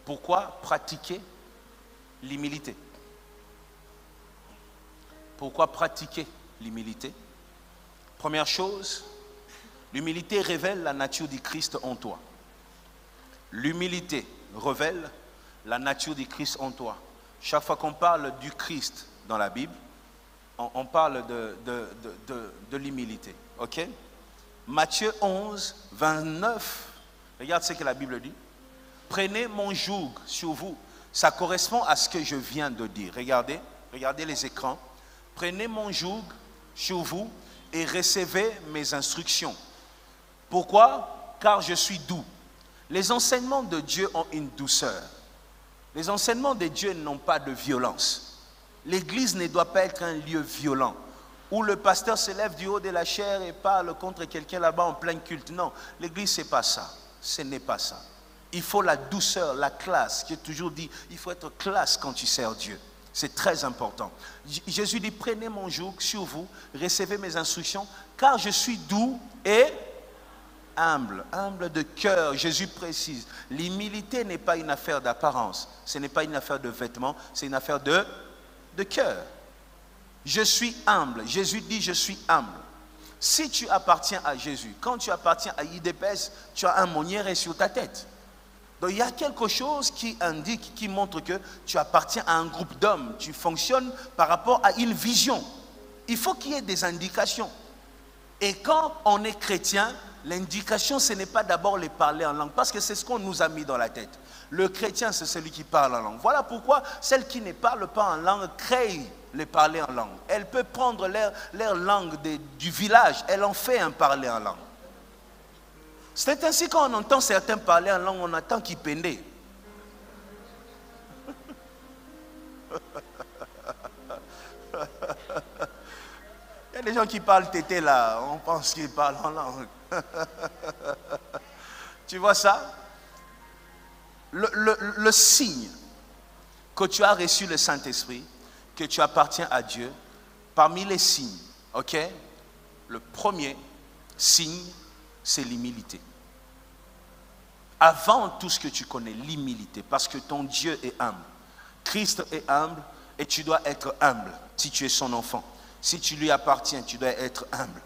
Pourquoi pratiquer l'humilité? Pourquoi pratiquer l'humilité? Première chose, l'humilité révèle la nature du Christ en toi. L'humilité révèle la nature du Christ en toi. Chaque fois qu'on parle du Christ dans la Bible, on parle de l'humilité. Ok? Matthieu 11, 29, regarde ce que la Bible dit. Prenez mon joug sur vous. Ça correspond à ce que je viens de dire. Regardez les écrans. Prenez mon joug sur vous et recevez mes instructions. Pourquoi? Car je suis doux. Les enseignements de Dieu ont une douceur. Les enseignements de Dieu n'ont pas de violence. L'église ne doit pas être un lieu violent où le pasteur se lève du haut de la chaire et parle contre quelqu'un là-bas en plein culte. Non, l'église, ce n'est pas ça. Ce n'est pas ça. Il faut la douceur, la classe. J'ai toujours dit, il faut être classe quand tu sers Dieu. C'est très important. Jésus dit, prenez mon joug sur vous, recevez mes instructions, car je suis doux et humble de cœur. Jésus précise, l'humilité n'est pas une affaire d'apparence, ce n'est pas une affaire de vêtements, c'est une affaire de cœur. Je suis humble. Jésus dit, je suis humble. Si tu appartiens à Jésus, quand tu appartiens à IDPS, tu as un monnière sur ta tête. Donc il y a quelque chose qui indique, qui montre que tu appartiens à un groupe d'hommes. Tu fonctionnes par rapport à une vision. Il faut qu'il y ait des indications. Et quand on est chrétien, l'indication, ce n'est pas d'abord les parler en langue, parce que c'est ce qu'on nous a mis dans la tête. Le chrétien, c'est celui qui parle en langue. Voilà pourquoi celle qui ne parle pas en langue crée les parler en langue. Elle peut prendre leur langue du village, elle en fait un parler en langue. C'est ainsi quand on entend certains parler en langue, on attend qu'ils pendaient. Il y a des gens qui parlent tété là, on pense qu'ils parlent en langue. Tu vois ça? Le signe que tu as reçu le Saint-Esprit, que tu appartiens à Dieu, parmi les signes, ok? Le premier signe, c'est l'humilité. Avant tout ce que tu connais, l'humilité, parce que ton Dieu est humble. Christ est humble et tu dois être humble si tu es son enfant. Si tu lui appartiens, tu dois être humble.